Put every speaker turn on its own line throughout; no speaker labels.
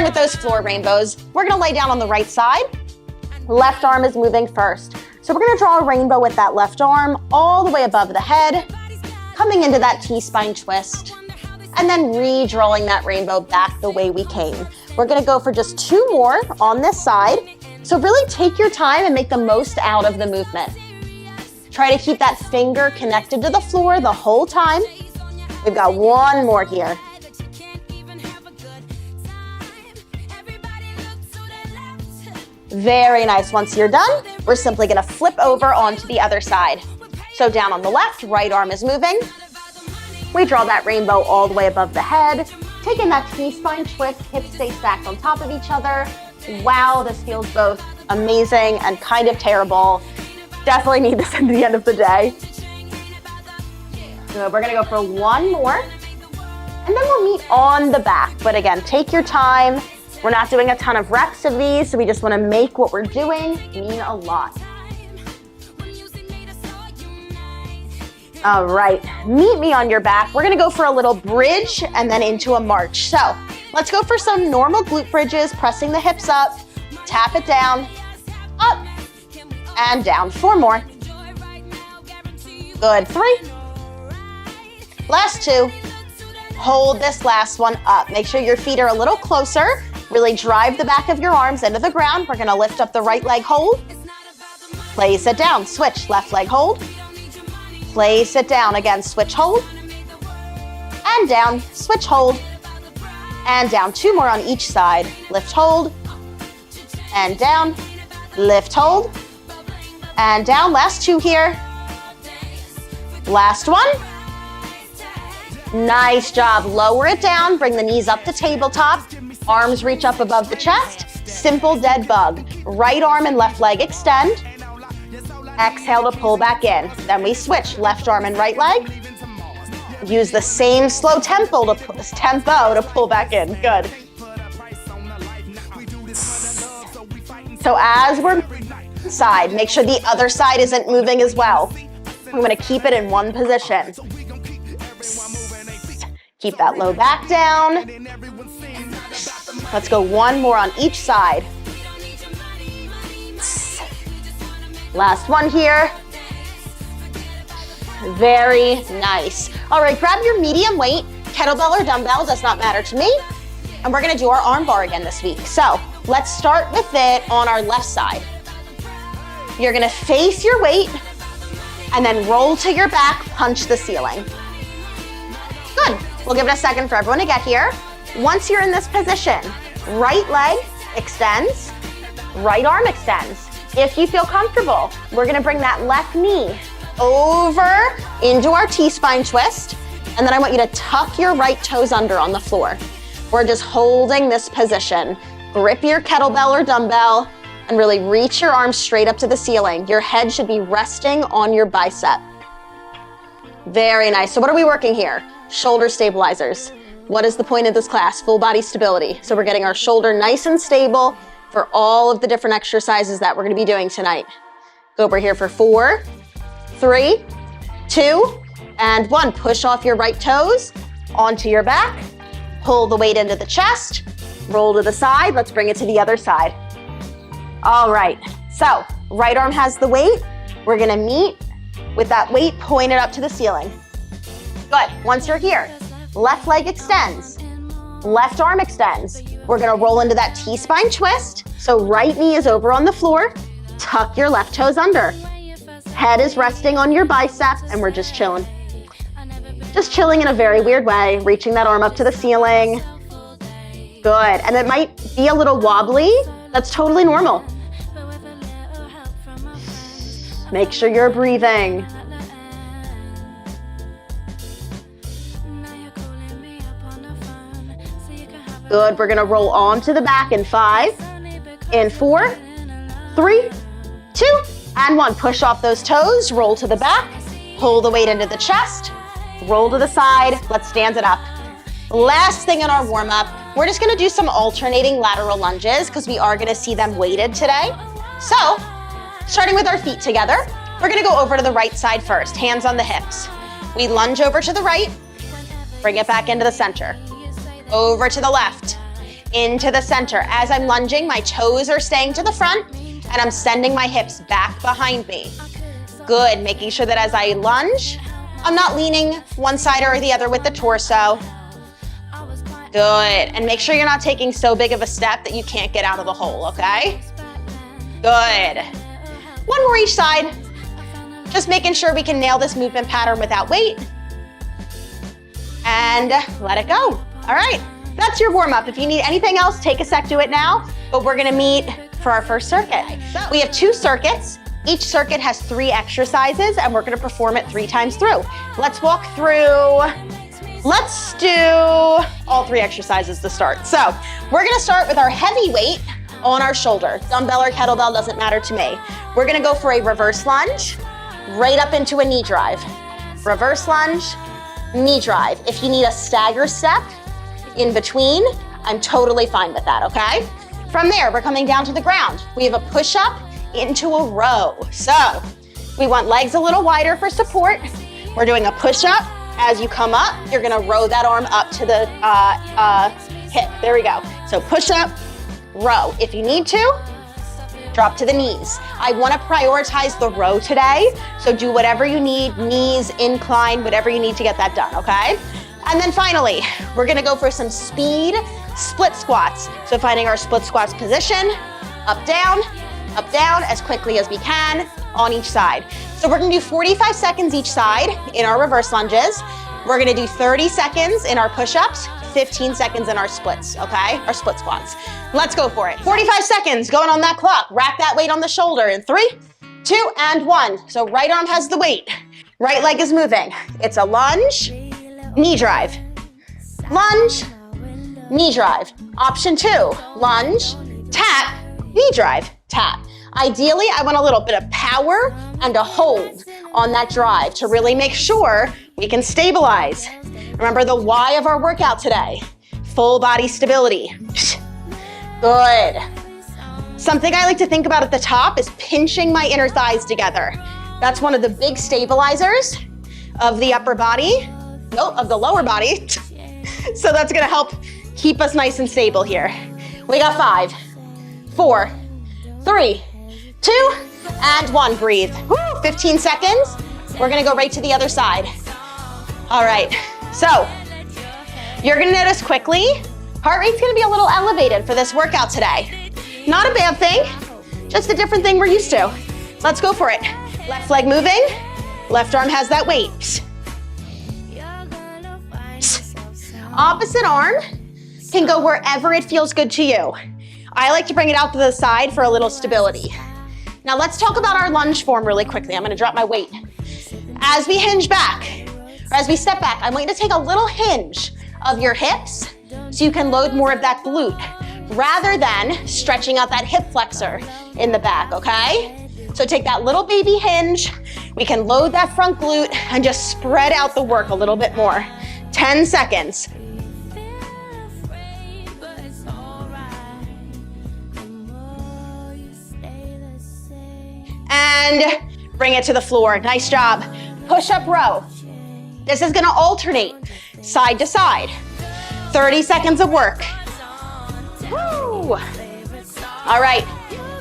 Again, with those floor rainbows, we're gonna lay down on the right side. Left arm is moving first. So we're gonna draw a rainbow with that left arm all the way above the head, coming into that T-spine twist, and then redrawing that rainbow back the way we came. We're gonna go for just 2 more on this side. So really take your time and make the most out of the movement. Try to keep that finger connected to the floor the whole time. We've got 1 more here. Very nice. Once you're done, we're simply gonna flip over onto the other side. So down on the left, right arm is moving. We draw that rainbow all the way above the head, taking that T-spine twist, hips stay stacked on top of each other. Wow, this feels both amazing and kind of terrible. Definitely need this at the end of the day. So we're gonna go for 1 more, and then we'll meet on the back. But again, take your time. We're not doing a ton of reps of these, so we just wanna make what we're doing mean a lot. All right, meet me on your back. We're gonna go for a little bridge and then into a march. So let's go for some normal glute bridges, pressing the hips up, tap it down, up, and down. 4 more. Good, 3. Last 2. Hold this last one up. Make sure your feet are a little closer. Really drive the back of your arms into the ground. We're gonna lift up the right leg, hold. Place it down, switch, left leg, hold. Place it down, again, switch, hold. And down, switch, hold. And down. 2 more on each side. Lift, hold. And down, lift, hold. And down, last 2 here. Last 1. Nice job. Lower it down, bring the knees up to tabletop. Arms reach up above the chest. Simple dead bug. Right arm and left leg extend. Exhale to pull back in. Then we switch, left arm and right leg. Use the same slow tempo to pull back in. Good. So as we're side, make sure the other side isn't moving as well. I'm gonna keep it in one position. Keep that low back down. Let's go 1 more on each side. Last 1 here. Very nice. All right, grab your medium weight, kettlebell or dumbbell, does not matter to me. And we're gonna do our arm bar again this week. So let's start with it on our left side. You're gonna face your weight and then roll to your back, punch the ceiling. Good. We'll give it a second for everyone to get here. Once you're in this position, right leg extends, right arm extends. If you feel comfortable, we're gonna bring that left knee over into our T-spine twist, and then I want you to tuck your right toes under on the floor. We're just holding this position. Grip your kettlebell or dumbbell and really reach your arms straight up to the ceiling. Your head should be resting on your bicep. Very nice. So what are we working here? Shoulder stabilizers. What is the point of this class? Full body stability. So we're getting our shoulder nice and stable for all of the different exercises that we're gonna be doing tonight. Go over here for 4, 3, 2, and 1. Push off your right toes onto your back. Pull the weight into the chest. Roll to the side. Let's bring it to the other side. All right, so right arm has the weight. We're gonna meet with that weight pointed up to the ceiling. Good. Once you're here, left leg extends, left arm extends. We're gonna roll into that T-spine twist. So right knee is over on the floor. Tuck your left toes under. Head is resting on your bicep, and we're just chilling. Just chilling in a very weird way, reaching that arm up to the ceiling. Good. And it might be a little wobbly. That's totally normal. Make sure you're breathing. Good. We're gonna roll onto the back in 5, in 4, 3, 2, and 1. Push off those toes, roll to the back, pull the weight into the chest, roll to the side. Let's stand it up. Last thing in our warm-up, we're just gonna do some alternating lateral lunges because we are gonna see them weighted today. So, starting with our feet together, we're gonna go over to the right side first, hands on the hips. We lunge over to the right, bring it back into the center. Over to the left. into the center. As I'm lunging, my toes are staying to the front and I'm sending my hips back behind me. Good, making sure that as I lunge, I'm not leaning one side or the other with the torso. Good, and make sure you're not taking so big of a step that you can't get out of the hole, okay? Good. One more each side. Just making sure we can nail this movement pattern without weight. And let it go. All right, that's your warm-up. If you need anything else, take a sec, do it now. But we're gonna meet for our first circuit. We have 2 circuits. Each circuit has 3 exercises and we're gonna perform it 3 times through. Let's walk through. Let's do all 3 exercises to start. So we're gonna start with our heavy weight on our shoulder. Dumbbell or kettlebell, doesn't matter to me. We're gonna go for a reverse lunge, right up into a knee drive. Reverse lunge, knee drive. If you need a stagger step in between, I'm totally fine with that, okay? From there, we're coming down to the ground. We have a push-up into a row. So we want legs a little wider for support. We're doing a push-up. As you come up, you're gonna row that arm up to the hip. There we go. So push-up, row. If you need to, drop to the knees. I wanna prioritize the row today, so do whatever you need, knees, incline, whatever you need to get that done, okay? And then finally, we're gonna go for some speed split squats. So finding our split squats position, up, down, as quickly as we can on each side. So we're gonna do 45 seconds each side in our reverse lunges. We're gonna do 30 seconds in our push-ups, 15 seconds in our splits, okay? Our split squats. Let's go for it. 45 seconds going on that clock. Rack that weight on the shoulder in 3, 2, and 1. So right arm has the weight. Right leg is moving. It's a lunge, knee drive. Lunge, knee drive. Option 2, lunge, tap, knee drive, tap. Ideally, I want a little bit of power and a hold on that drive to really make sure we can stabilize. Remember the why of our workout today, full body stability. Good. Something I like to think about at the top is pinching my inner thighs together. That's one of the big stabilizers of the upper body, of the lower body. So that's gonna help keep us nice and stable here. We got 5, 4, 3, 2, and 1. Breathe. Woo, 15 seconds. We're gonna go right to the other side. All right, so you're gonna notice quickly, heart rate's gonna be a little elevated for this workout today. Not a bad thing, just a different thing we're used to. Let's go for it. Left leg moving, left arm has that weight. Opposite arm can go wherever it feels good to you. I like to bring it out to the side for a little stability. Now let's talk about our lunge form really quickly. I'm gonna drop my weight. As we hinge back, or as we step back, I want you to take a little hinge of your hips so you can load more of that glute rather than stretching out that hip flexor in the back, okay? So take that little baby hinge. We can load that front glute and just spread out the work a little bit more. 10 seconds. And bring it to the floor. Nice job. Push-up row. This is gonna alternate side to side. 30 seconds of work. Woo. All right,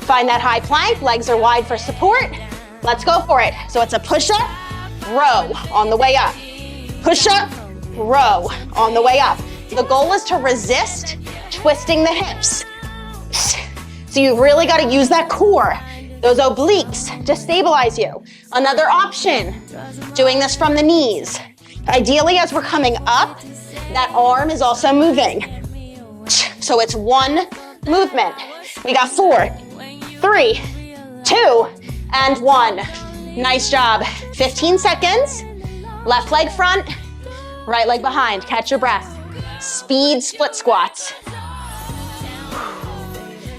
find that high plank. Legs are wide for support. Let's go for it. So it's a push-up, row on the way up. Push-up, row on the way up. The goal is to resist twisting the hips. So you really gotta use that core, those obliques to stabilize you. Another option, doing this from the knees. Ideally, as we're coming up, that arm is also moving. So it's one movement. We got 4, 3, 2, and 1. Nice job. 15 seconds. Left leg front, right leg behind. Catch your breath. Speed split squats.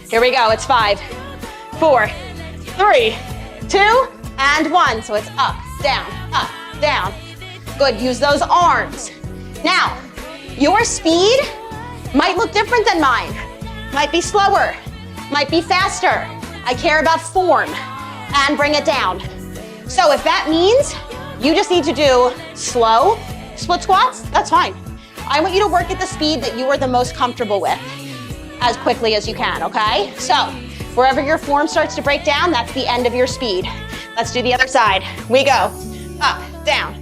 Here we go. It's 5, 4, 3, 2, and 1. So it's up, down. Good, use those arms. Now, your speed might look different than mine. Might be slower, might be faster. I care about form and bring it down. So if that means you just need to do slow split squats, that's fine. I want you to work at the speed that you are the most comfortable with. as quickly as you can, okay? So wherever your form starts to break down, that's the end of your speed. Let's do the other side. We go up, down,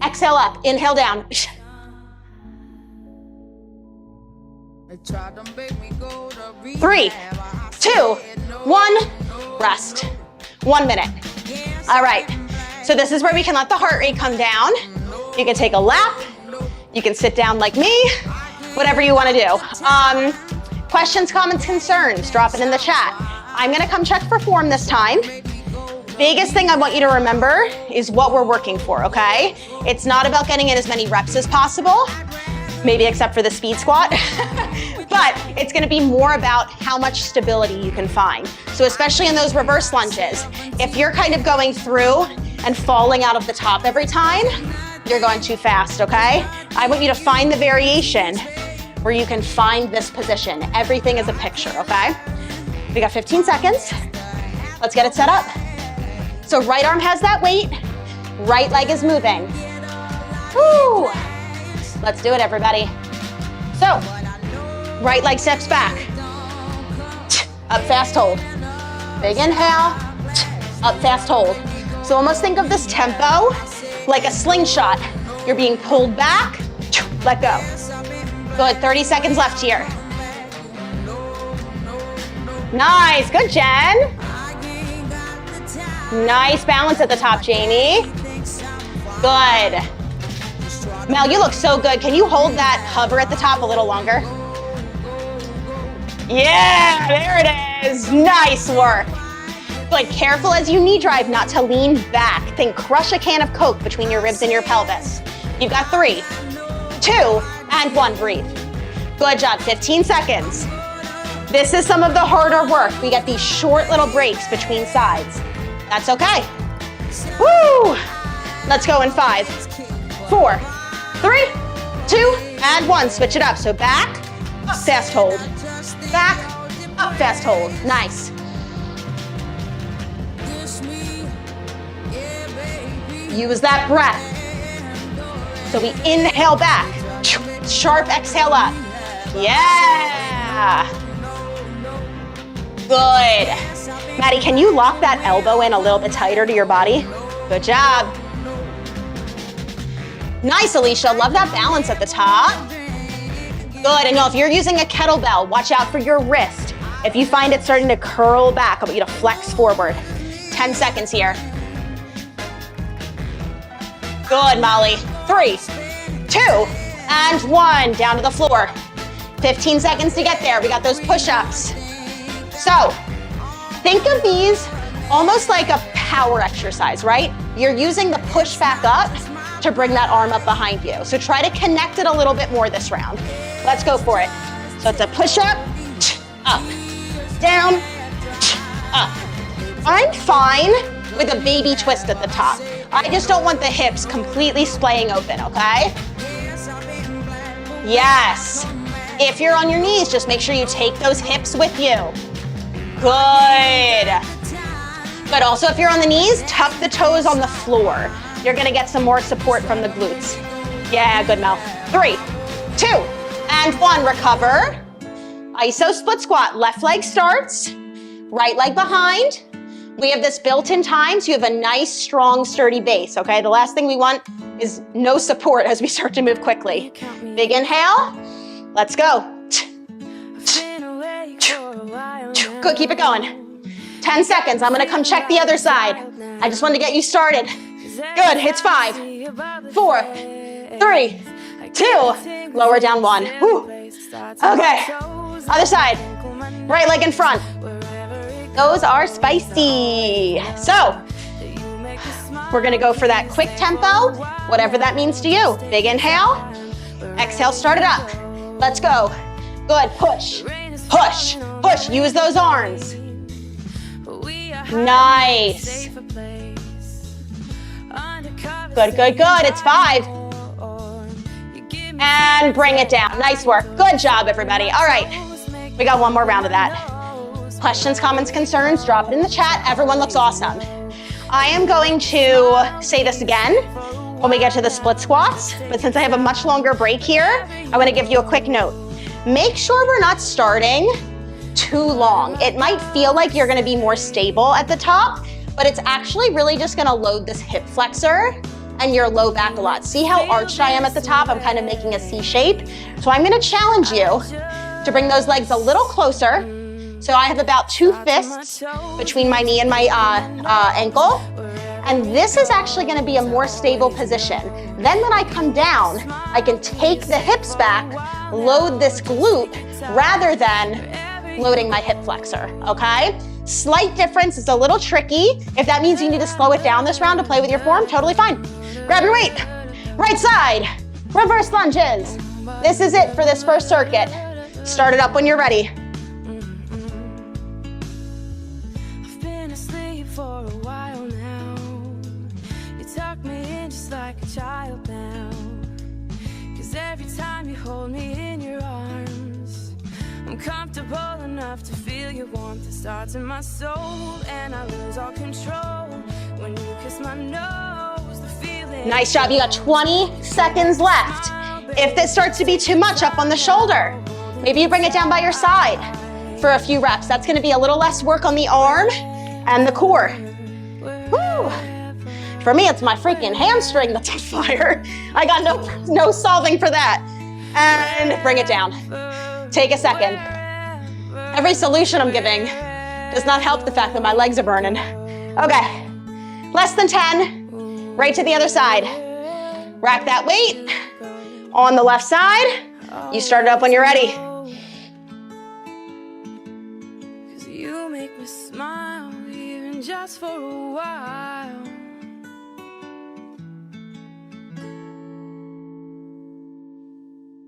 exhale up, inhale down. 3, 2, 1, rest. 1 minute. All right, so this is where we can let the heart rate come down. You can take a lap, you can sit down like me, whatever you want to do. Questions, comments, concerns, drop it in the chat. I'm gonna come check for form this time. Biggest thing I want you to remember is what we're working for, okay? It's not about getting in as many reps as possible, maybe except for the speed squat, but it's gonna be more about how much stability you can find. So especially in those reverse lunges, if you're kind of going through and falling out of the top every time, you're going too fast, okay? I want you to find the variation where you can find this position. Everything is a picture, okay? We got 15 seconds. Let's get it set up. So right arm has that weight, right leg is moving. Woo! Let's do it, everybody. So, right leg steps back. Up, fast, hold. Big inhale, up, fast, hold. So almost think of this tempo like a slingshot. You're being pulled back, let go. Good, 30 seconds left here. Nice, good, Jen. Nice balance at the top, Jamie. Good. Mel, you look so good. Can you hold that hover at the top a little longer? Yeah, there it is. Nice work. Good, careful as you knee drive not to lean back. Think crush a can of Coke between your ribs and your pelvis. You've got 3, 2, and 1, breathe. Good job, 15 seconds. This is some of the harder work. We get these short little breaks between sides. That's okay. Woo! Let's go in 5, 4, 3, 2, and 1. Switch it up. So back, up, fast, hold. Back, up, fast, hold. Nice. Use that breath. So we inhale back. Sharp exhale up. Yeah. Good. Maddie, can you lock that elbow in a little bit tighter to your body? Good job. Nice, Alicia. Love that balance at the top. Good. And now if you're using a kettlebell, watch out for your wrist. If you find it starting to curl back, I want you to flex forward. 10 seconds here. Good, Molly. 3, 2, and 1. Down to the floor. 15 seconds to get there. We got those push-ups. So, think of these almost like a power exercise, right? You're using the push back up to bring that arm up behind you. So try to connect it a little bit more this round. Let's go for it. So it's a push up, down, up. I'm fine with a baby twist at the top. I just don't want the hips completely splaying open, okay? Yes. If you're on your knees, just make sure you take those hips with you. Good. But also if you're on the knees, tuck the toes on the floor. You're gonna get some more support from the glutes. Yeah, good, Mel. 3, 2, and 1, recover. ISO split squat, left leg starts, right leg behind. We have this built-in time, so you have a nice, strong, sturdy base, okay? The last thing we want is no support as we start to move quickly. Big inhale, let's go. Good, keep it going. 10 seconds, I'm gonna come check the other side. I just wanted to get you started. Good, it's 5, 4, 3, 2, lower down 1. Whew. Okay, other side, right leg in front. Those are spicy. So, we're gonna go for that quick tempo, whatever that means to you. Big inhale, exhale, start it up. Let's go. Good, push, push, push, use those arms. Nice. Good, good, good, it's 5. And bring it down, nice work. Good job, everybody. All right, we got one more round of that. Questions, comments, concerns, drop it in the chat. Everyone looks awesome. I am going to say this again when we get to the split squats, but since I have a much longer break here, I want to give you a quick note. Make sure we're not starting too long. It might feel like you're gonna be more stable at the top, but it's actually really just gonna load this hip flexor and your low back a lot. See how arched I am at the top? I'm kind of making a C shape. So I'm gonna challenge you to bring those legs a little closer. So I have about 2 fists between my knee and my ankle. And this is actually gonna be a more stable position. Then when I come down, I can take the hips back, load this glute, rather than loading my hip flexor, okay? Slight difference, it's a little tricky. If that means you need to slow it down this round to play with your form, totally fine. Grab your weight, right side, reverse lunges. This is it for this first circuit. Start it up when you're ready.
I've been asleep for a while now. You tuck me in just like a child now. 'Cause every time you hold me in your arms, I'm comfortable enough to feel your warmth that starts in my soul, and I lose all control when you kiss my nose. The feeling.
Nice job, you got 20 seconds left. If this starts to be too much up on the shoulder, maybe you bring it down by your side for a few reps. That's gonna be a little less work on the arm and the core. Woo. For me, it's my freaking hamstring that's on fire. I got no solving for that. And bring it down. Take a second. Every solution I'm giving does not help the fact that my legs are burning. Okay, less than 10, right to the other side. Rack that weight on the left side. You start it up when you're ready.
'Cause you make me smile even just for a while.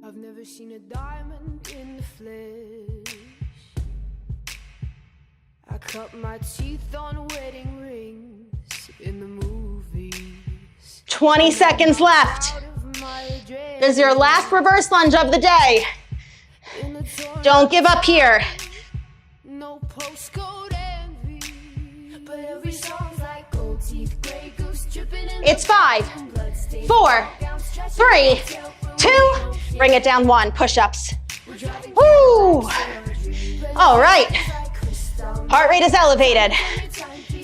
I've never seen a diamond in the flesh. I cut my teeth on wedding rings in the movies.
20 seconds left. This is your last reverse lunge of the day. Don't give up here.
No postcode envy, but every song's like gold teeth, gray goose dripping in.
It's 5, 4, 3, 2. Bring it down 1. Push-ups. Woo! All right. Heart rate is elevated.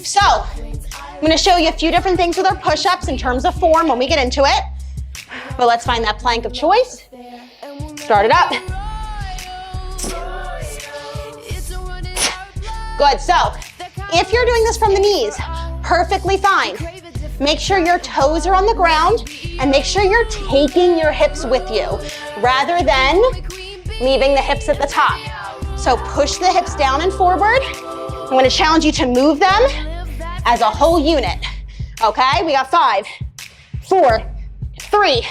So I'm going to show you a few different things with our push-ups in terms of form when we get into it. But let's find that plank of choice. Start it up. Good. So if you're doing this from the knees, perfectly fine. Make sure your toes are on the ground and make sure you're taking your hips with you rather than leaving the hips at the top. So push the hips down and forward. I'm going to challenge you to move them as a whole unit. Okay, we got 5, 4, 3,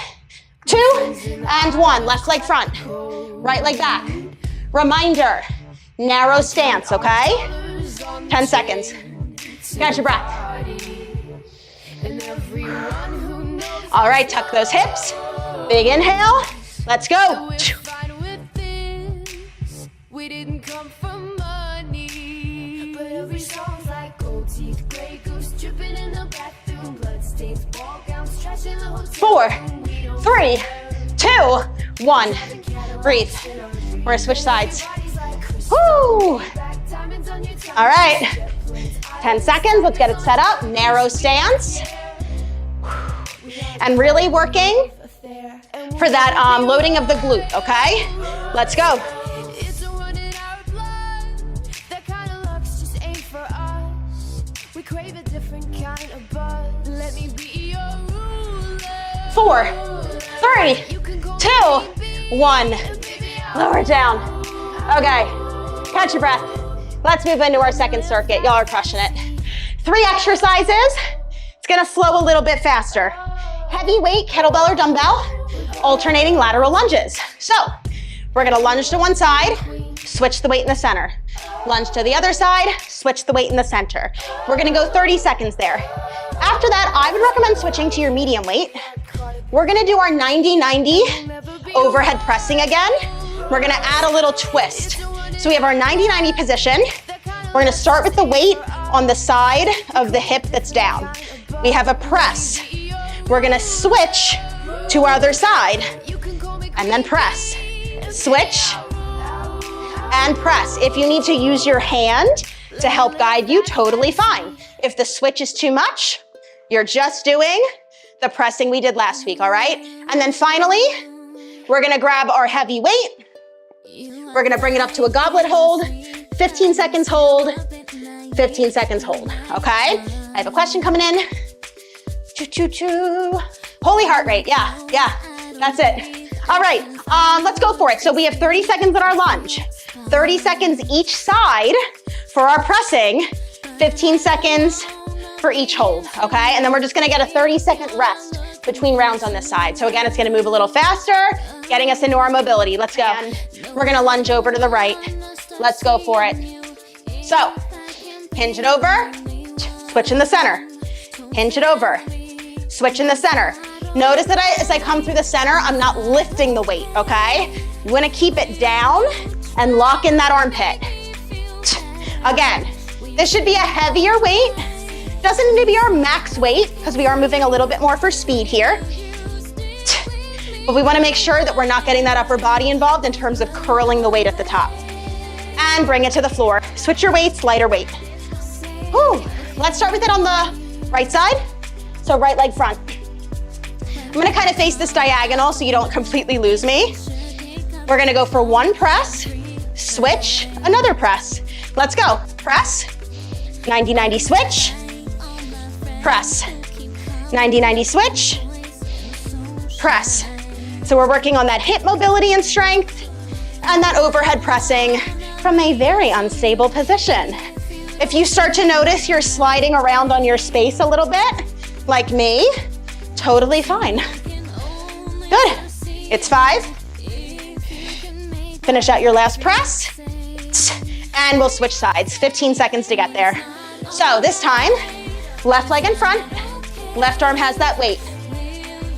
2, and 1. Left leg front, right leg back. Reminder, narrow stance, okay? 10 seconds. Catch your breath. All right, tuck those hips. Big inhale. Let's go.
We didn't come from money, but every song's like gold teeth, gray goose dripping in the bathroom, blood stains, ball gowns, trash in the hotel.
4, 3, 2, 1. Breathe. We're gonna switch sides. Woo! All right. 10 seconds. Let's get it set up. Narrow stance. And really working for that loading of the glute, okay? Let's go.
It's running our blood. That kind of luck's just ain't for us. We crave a different kind of buzz. Let me be your ruler.
4, 3, 2, 1. Lower it down. Okay, catch your breath. Let's move into our second circuit. Y'all are crushing it. 3 exercises. It's gonna flow a little bit faster. Heavy weight, kettlebell or dumbbell, alternating lateral lunges. So we're gonna lunge to one side, switch the weight in the center. Lunge to the other side, switch the weight in the center. We're gonna go 30 seconds there. After that, I would recommend switching to your medium weight. We're gonna do our 90-90 overhead pressing again. We're gonna add a little twist. So we have our 90-90 position. We're gonna start with the weight on the side of the hip that's down. We have a press. We're gonna switch to our other side and then press. Switch, and press. If you need to use your hand to help guide you, totally fine. If the switch is too much, you're just doing the pressing we did last week, all right? And then finally, we're gonna grab our heavy weight. We're gonna bring it up to a goblet hold, 15 seconds hold, 15 seconds hold, okay? I have a question coming in. Choo-choo-choo. Holy heart rate, yeah, that's it. All right, let's go for it. So we have 30 seconds on our lunge, 30 seconds each side for our pressing, 15 seconds for each hold, okay? And then we're just gonna get a 30-second rest between rounds on this side. So again, it's gonna move a little faster, getting us into our mobility. Let's go. And we're gonna lunge over to the right. Let's go for it. So, hinge it over, switch in the center. Hinge it over, switch in the center. Notice that as I come through the center, I'm not lifting the weight, okay? You wanna keep it down and lock in that armpit. Again, this should be a heavier weight. Doesn't need to be our max weight because we are moving a little bit more for speed here. But we wanna make sure that we're not getting that upper body involved in terms of curling the weight at the top. And bring it to the floor. Switch your weights, lighter weight. Whew. Let's start with it on the right side. So right leg front. I'm gonna kind of face this diagonal so you don't completely lose me. We're gonna go for one press, switch, another press. Let's go. Press, 90-90 switch, press, 90-90 switch, press. So we're working on that hip mobility and strength and that overhead pressing from a very unstable position. If you start to notice you're sliding around on your space a little bit, like me, totally fine. Good. It's 5. Finish out your last press. And we'll switch sides. 15 seconds to get there. So this time, left leg in front, left arm has that weight.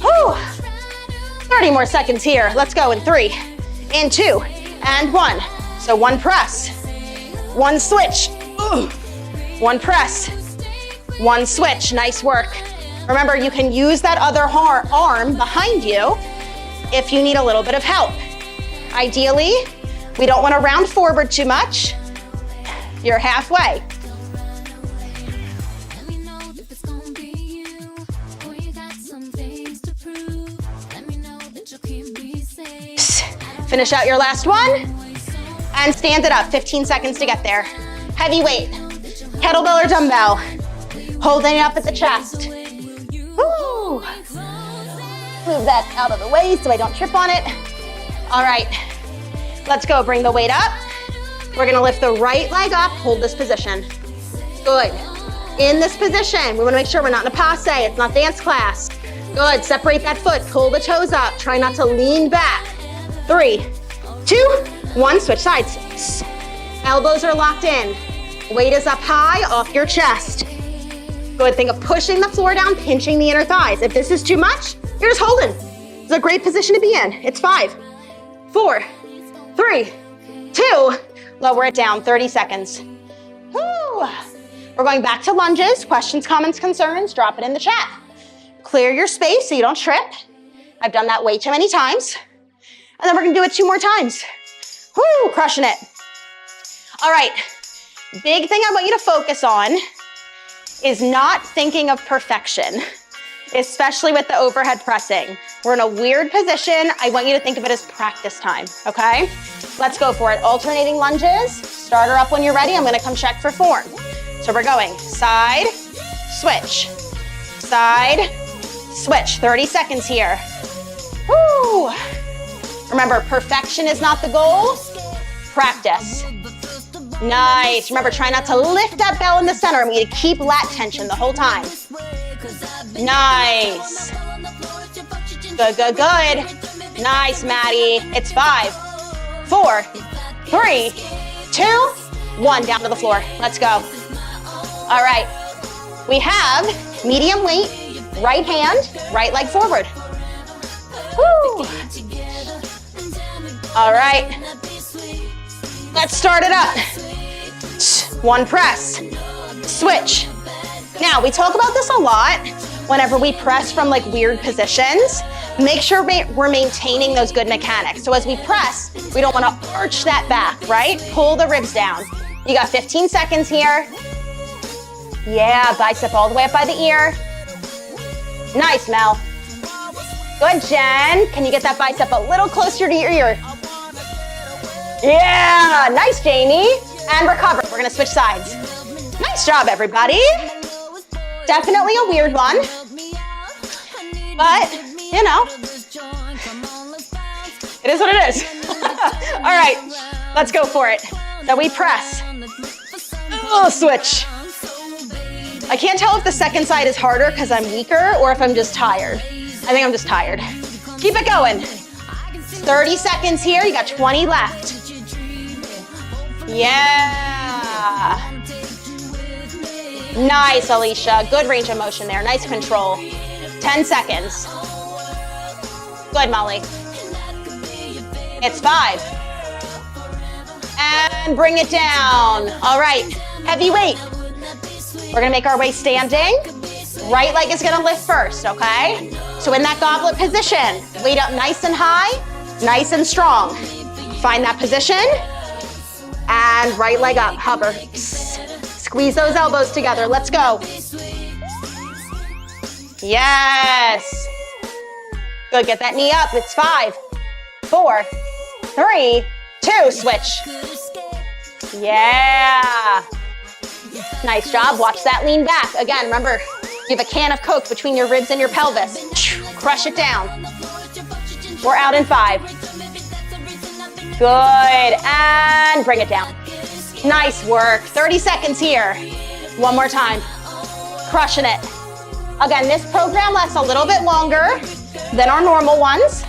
Whew. 30 more seconds here. Let's go in 3, in 2, and 1. So one press, one switch, one press, one switch. Nice work. Remember, you can use that other arm behind you if you need a little bit of help. Ideally, we don't want to round forward too much. You're halfway. Finish out your last one and stand it up. 15 seconds to get there. Heavy weight, kettlebell or dumbbell. Holding it up at the chest. Woo. Move that out of the way so I don't trip on it. All right, let's go. Bring the weight up. We're gonna lift the right leg up, hold this position. Good. In this position, we wanna make sure we're not in a passe, it's not dance class. Good, separate that foot, pull the toes up, try not to lean back. 3, 2, 1, switch sides. Elbows are locked in. Weight is up high, off your chest. Good, think of pushing the floor down, pinching the inner thighs. If this is too much, you're just holding. It's a great position to be in. It's 5, 4, 3, 2, lower it down, 30 seconds. Woo. We're going back to lunges. Questions, comments, concerns, drop it in the chat. Clear your space so you don't trip. I've done that way too many times. And then we're gonna do it 2 more times. Woo, crushing it. All right, big thing I want you to focus on is not thinking of perfection, especially with the overhead pressing. We're in a weird position. I want you to think of it as practice time, okay? Let's go for it. Alternating lunges. Start her up when you're ready. I'm gonna come check for form. So we're going side, switch, side, switch. 30 seconds here. Woo! Remember, perfection is not the goal. Practice. Nice. Remember, try not to lift that bell in the center. I'm going to keep lat tension the whole time. Nice. Good, good, good. Nice, Maddie. It's 5, 4, 3, 2, 1. Down to the floor. Let's go. All right. We have medium weight, right hand, right leg forward. Woo. All right. Let's start it up. One press, switch. Now, we talk about this a lot whenever we press from like weird positions, Make sure we're maintaining those good mechanics. So as we press, we don't want to arch that back, right? Pull the ribs down. You got 15 seconds here. Yeah, bicep all the way up by the ear. Nice, Mel. Good, Jen. Can you get that bicep a little closer to your ear? Yeah, nice, Jamie. And recover. We're gonna switch sides. Nice job, everybody. Definitely a weird one, but you know, it is what it is. All right, let's go for it. So we press. Oh, switch. I can't tell if the second side is harder because I'm weaker or if I'm just tired. I think I'm just tired. Keep it going. 30 seconds here. You got 20 left. Yeah. Nice, Alicia. Good range of motion there. Nice control. 10 seconds. Good, Molly. It's 5. And bring it down. All right, heavy weight. We're gonna make our way standing. Right leg is gonna lift first, okay? So in that goblet position, weight up nice and high, nice and strong. Find that position. And right leg up, hover. Squeeze those elbows together, let's go. Yes. Good, get that knee up, it's 5, 4, 3, 2, switch. Yeah. Nice job, watch that lean back. Again, remember, you have a can of Coke between your ribs and your pelvis. Crush it down. We're out in 5. Good, and bring it down. Nice work, 30 seconds here. One more time, crushing it. Again, this program lasts a little bit longer than our normal ones,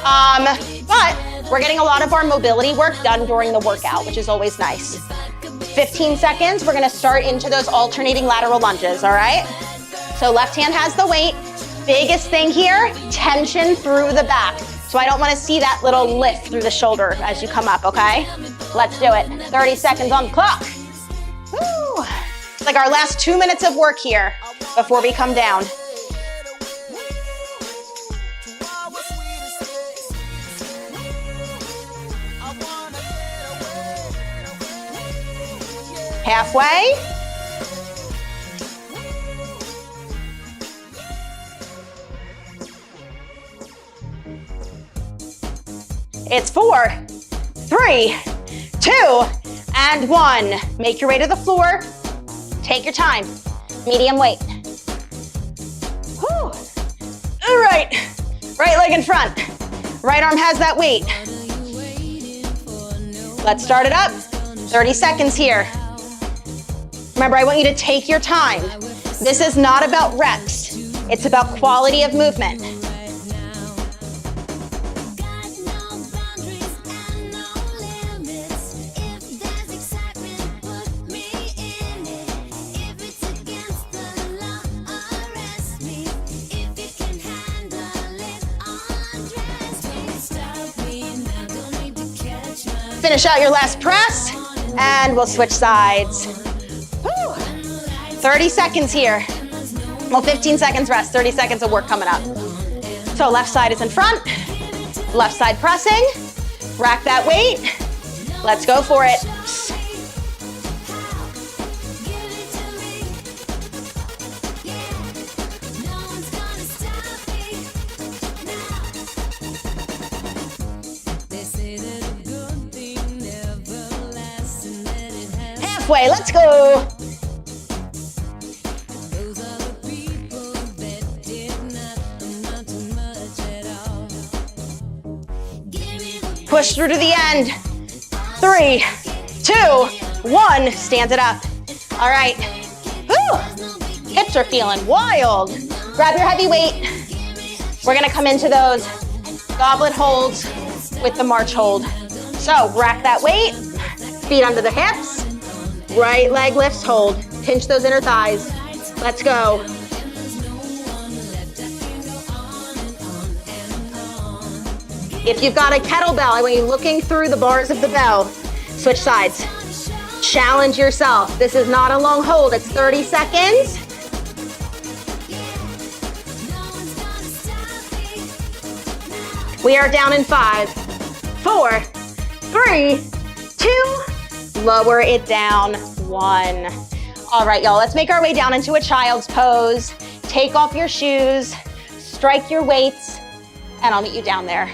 but we're getting a lot of our mobility work done during the workout, which is always nice. 15 seconds, we're gonna start into those alternating lateral lunges, all right? So left hand has the weight. Biggest thing here, tension through the back. So I don't wanna see that little lift through the shoulder as you come up, okay? Let's do it. 30 seconds on the clock. Woo. It's like our last 2 minutes of work here before we come down. Halfway. It's 4, 3, 2, and 1. Make your way to the floor. Take your time. Medium weight. Whew. All right. Right leg in front. Right arm has that weight. Let's start it up. 30 seconds here. Remember, I want you to take your time. This is not about reps. It's about quality of movement. Finish out your last press, and we'll switch sides. Woo. 30 seconds here. Well, 15 seconds rest, 30 seconds of work coming up. So left side is in front, left side pressing. Rack that weight. Let's go for it. Halfway, let's go. Push through to the end. 3, 2, 1. Stand it up. All right. Whew. Hips are feeling wild. Grab your heavy weight. We're gonna come into those goblet holds with the march hold. So rack that weight. Feet under the hips. Right leg lifts, hold. Pinch those inner thighs. Let's go. If you've got a kettlebell, I want you looking through the bars of the bell. Switch sides. Challenge yourself. This is not a long hold. It's 30 seconds. We are down in 5, 4, 3, 2, lower it down, 1. All right, y'all, let's make our way down into a child's pose. Take off your shoes, strike your weights, and I'll meet you down there.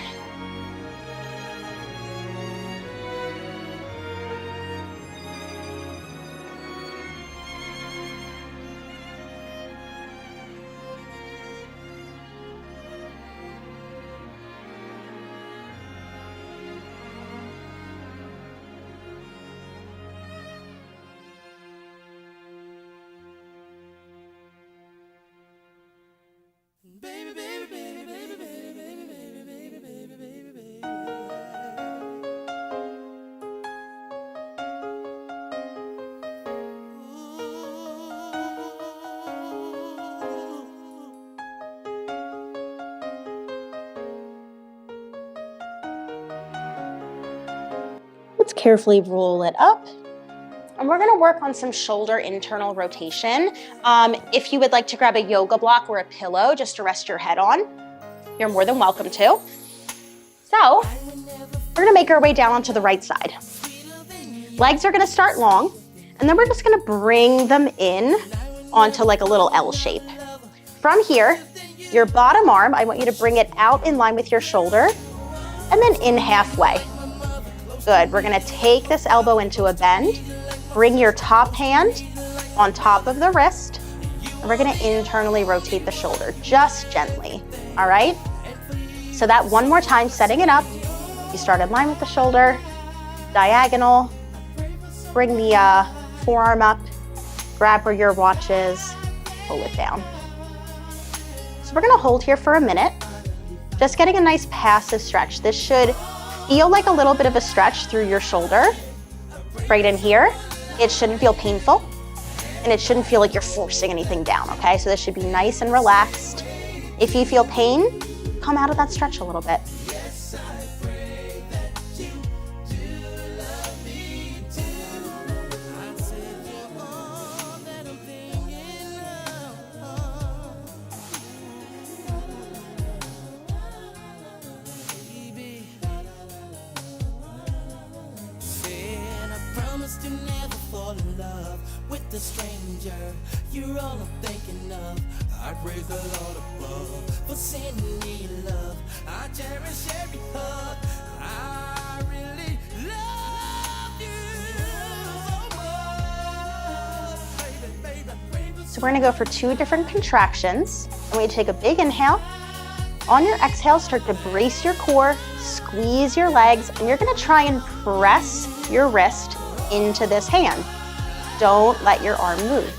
Let's carefully roll it up. And we're gonna work on some shoulder internal rotation. If you would like to grab a yoga block or a pillow just to rest your head on, you're more than welcome to. So, we're gonna make our way down onto the right side. Legs are gonna start long, and then we're just gonna bring them in onto like a little L shape. From here, your bottom arm, I want you to bring it out in line with your shoulder, and then in halfway. Good, we're gonna take this elbow into a bend, bring your top hand on top of the wrist, and we're gonna internally rotate the shoulder, just gently, all right? So that one more time, setting it up. You start in line with the shoulder, diagonal, bring the forearm up, grab where your watch is, pull it down. So we're gonna hold here for a minute, just getting a nice passive stretch. This should feel like a little bit of a stretch through your shoulder, right in here. It shouldn't feel painful, and it shouldn't feel like you're forcing anything down, okay? So this should be nice and relaxed. If you feel pain, come out of that stretch a little bit.
To never fall in love with a stranger. You're all I'm thinking of. I praise the Lord above for sending me love. I cherish every hug. I really love you so much.
So we're gonna go for 2 different contractions. And we take a big inhale. On your exhale, start to brace your core, squeeze your legs, and you're gonna try and press your wrist into this hand. Don't let your arm move.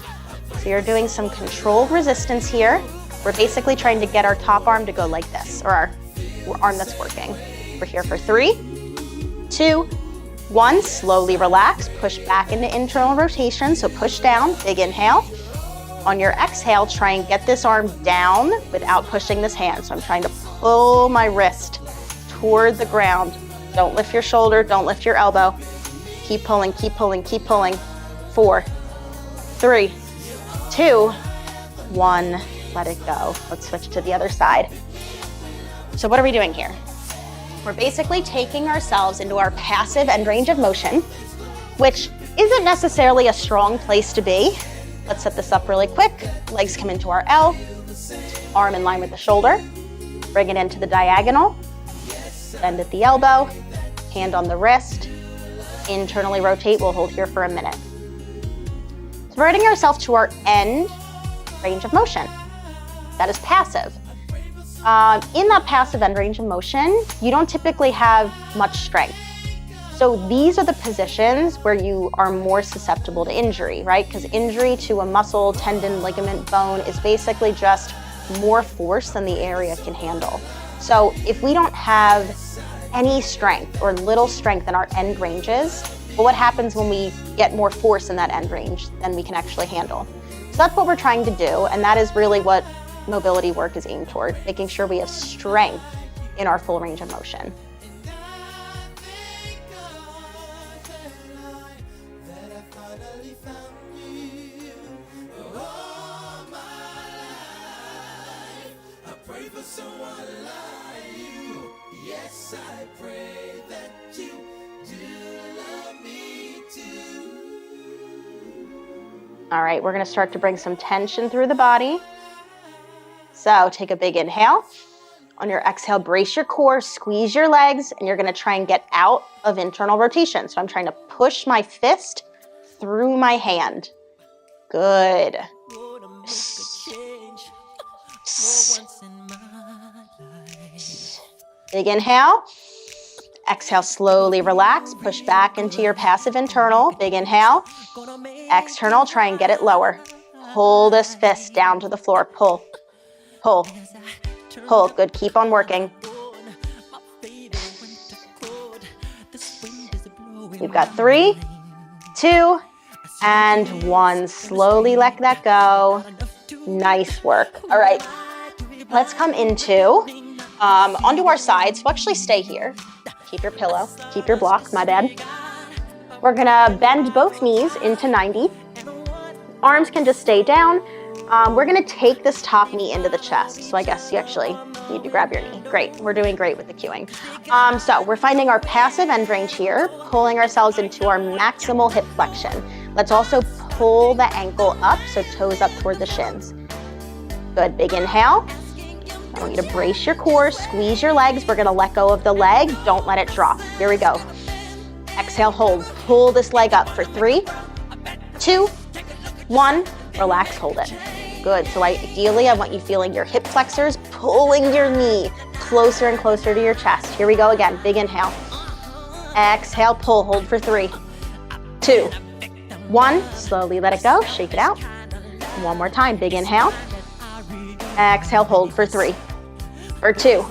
So you're doing some controlled resistance here. We're basically trying to get our top arm to go like this, or our arm that's working. We're here for 3, 2, 1. Slowly relax, push back into internal rotation. So push down, big inhale. On your exhale, try and get this arm down without pushing this hand. So I'm trying to pull my wrist toward the ground. Don't lift your shoulder, don't lift your elbow. Keep pulling, keep pulling, keep pulling. 4, 3, 2, 1. Let it go. Let's switch to the other side. So what are we doing here? We're basically taking ourselves into our passive end range of motion, which isn't necessarily a strong place to be. Let's set this up really quick. Legs come into our L, arm in line with the shoulder. Bring it into the diagonal, bend at the elbow, hand on the wrist. Internally rotate, we'll hold here for a minute. So we're getting ourselves to our end range of motion. That is passive. In that passive end range of motion, you don't typically have much strength. So these are the positions where you are more susceptible to injury, right? Because injury to a muscle, tendon, ligament, bone is basically just more force than the area can handle. So if we don't have any strength or little strength in our end ranges, well, what happens when we get more force in that end range than we can actually handle? So that's what we're trying to do, and that is really what mobility work is aimed toward, making sure we have strength in our full range of motion. All right, we're gonna start to bring some tension through the body. So take a big inhale. On your exhale, brace your core, squeeze your legs, and you're gonna try and get out of internal rotation. So I'm trying to push my fist through my hand. Good. Big inhale. Exhale, slowly relax. Push back into your passive internal. Big inhale. External, try and get it lower. Pull this fist down to the floor. Pull, pull, pull. Good, keep on working. We've got 3, 2, and 1. Slowly let that go. Nice work. All right, let's come into, onto our sides. We'll actually stay here. Keep your pillow, keep your block, my bad. We're gonna bend both knees into 90. Arms can just stay down. We're gonna take this top knee into the chest. So I guess you actually need to grab your knee. Great, we're doing great with the cueing. So we're finding our passive end range here, pulling ourselves into our maximal hip flexion. Let's also pull the ankle up, so toes up toward the shins. Good, big inhale. I want you to brace your core, squeeze your legs. We're gonna let go of the leg, don't let it drop. Here we go. Exhale, hold, pull this leg up for 3, 2, 1, relax, hold it. Good, so ideally I want you feeling your hip flexors, pulling your knee closer and closer to your chest. Here we go again, big inhale. Exhale, pull, hold for 3, 2, 1, slowly let it go, shake it out. One more time, big inhale. Exhale, hold for 3, for 2,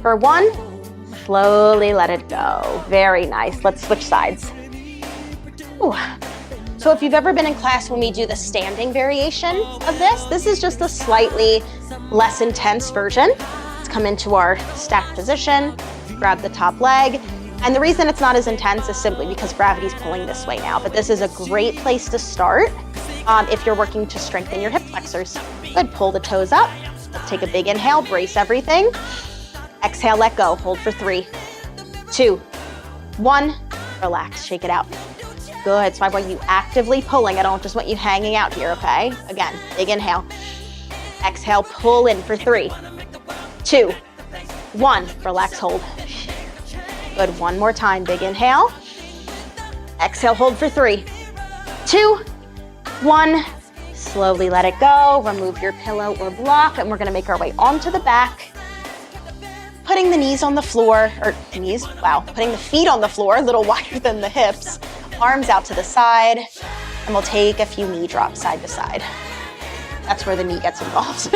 for 1, slowly let it go. Very nice, let's switch sides. Ooh. So if you've ever been in class when we do the standing variation of this is just a slightly less intense version. Let's come into our stacked position, grab the top leg. And the reason it's not as intense is simply because gravity's pulling this way now, but this is a great place to start if you're working to strengthen your hip flexors. Good, pull the toes up. Let's take a big inhale, brace everything. Exhale, let go, hold for 3, 2, 1, relax, shake it out. Good, so I want you actively pulling. I don't just want you hanging out here, okay? Again, big inhale. Exhale, pull in for 3, 2, 1, relax, hold. Good, one more time, big inhale. Exhale, hold for 3, 2, 1, slowly let it go. Remove your pillow or block, and we're gonna make our way onto the back. Putting the knees on the floor, putting the feet on the floor, a little wider than the hips. Arms out to the side, and we'll take a few knee drops side to side. That's where the knee gets involved.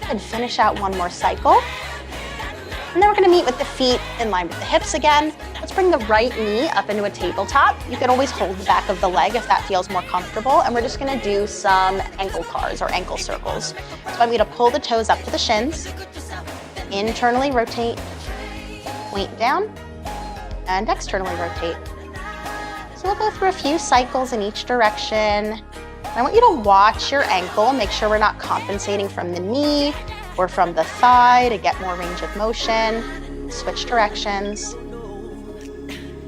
And finish out one more cycle. And then we're gonna meet with the feet in line with the hips again. Let's bring the right knee up into a tabletop. You can always hold the back of the leg if that feels more comfortable. And we're just gonna do some ankle cars or ankle circles. So I'm gonna pull the toes up to the shins, internally rotate, point down, and externally rotate. So we'll go through a few cycles in each direction. I want you to watch your ankle, make sure we're not compensating from the knee or from the thigh to get more range of motion. Switch directions.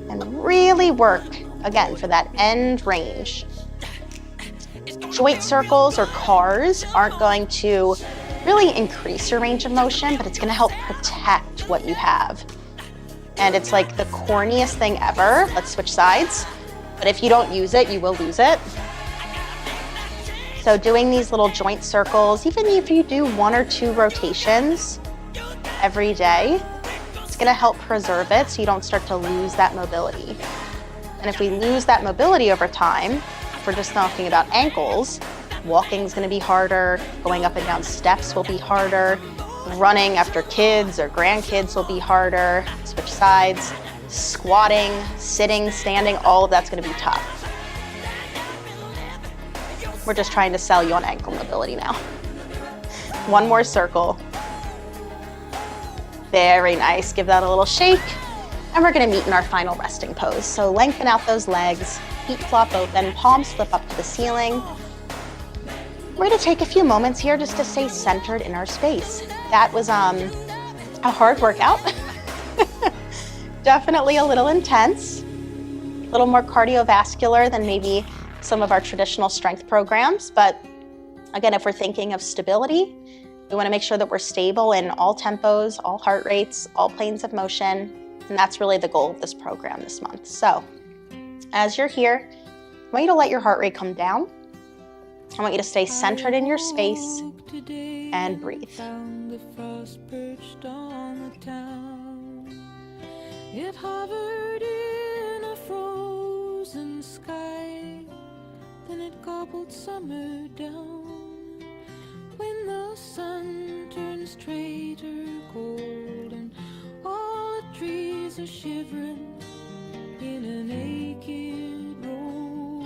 And really work, again, for that end range. Joint circles or cars aren't going to really increase your range of motion, but it's gonna help protect what you have. And it's like the corniest thing ever. Let's switch sides. But if you don't use it, you will lose it. So doing these little joint circles, even if you do 1 or 2 rotations every day, it's gonna help preserve it so you don't start to lose that mobility. And if we lose that mobility over time, if we're just talking about ankles, walking is gonna be harder, going up and down steps will be harder, running after kids or grandkids will be harder, switch sides, squatting, sitting, standing, all of that's gonna be tough. We're just trying to sell you on ankle mobility now. One more circle. Very nice, give that a little shake. And we're gonna meet in our final resting pose. So lengthen out those legs, feet flop open, palms flip up to the ceiling. We're gonna take a few moments here just to stay centered in our space. That was a hard workout. Definitely a little intense, a little more cardiovascular than maybe some of our traditional strength programs. But again, if we're thinking of stability, we wanna make sure that we're stable in all tempos, all heart rates, all planes of motion. And that's really the goal of this program this month. So as you're here, I want you to let your heart rate come down. I want you to stay centered in your space and breathe.
It hovered in a frozen sky, then it gobbled summer down. When the sun turns traitor cold and all the trees are shivering in a naked row,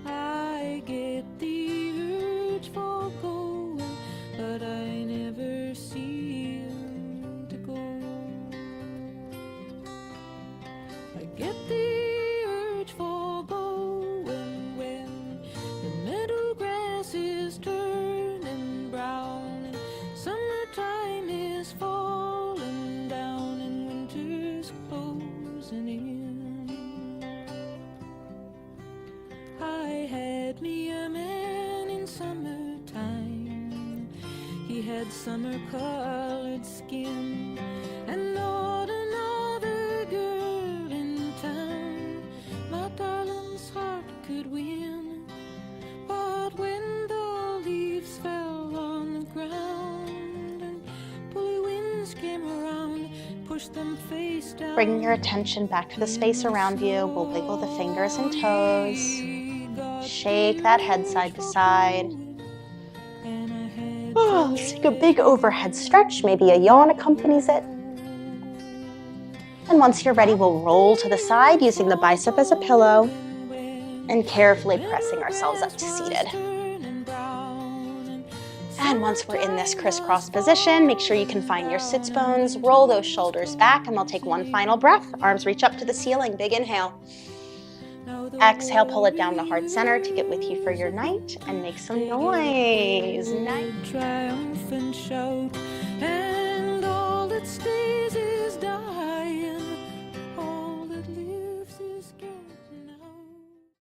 I get the urge for going, but I never seem to go. I get the urge for going when the meadow grass is turning brown and summertime is falling down and winter's closing in. I had me a man in summertime. He had summer-colored skin and not another girl in town my darling's heart could win. But when the leaves fell on the ground and bully winds came around, pushed them face down.
Bringing your attention back to the space around you, we'll wiggle the fingers and toes. Shake that head side to side. Oh, let's take a big overhead stretch. Maybe a yawn accompanies it. And once you're ready, we'll roll to the side using the bicep as a pillow and carefully pressing ourselves up to seated. And once we're in this crisscross position, make sure you can find your sits bones, roll those shoulders back, and we'll take one final breath. Arms reach up to the ceiling, big inhale. Exhale, pull it down to heart center. Take it with you for your night and make some noise. Night.
Triumphant shout.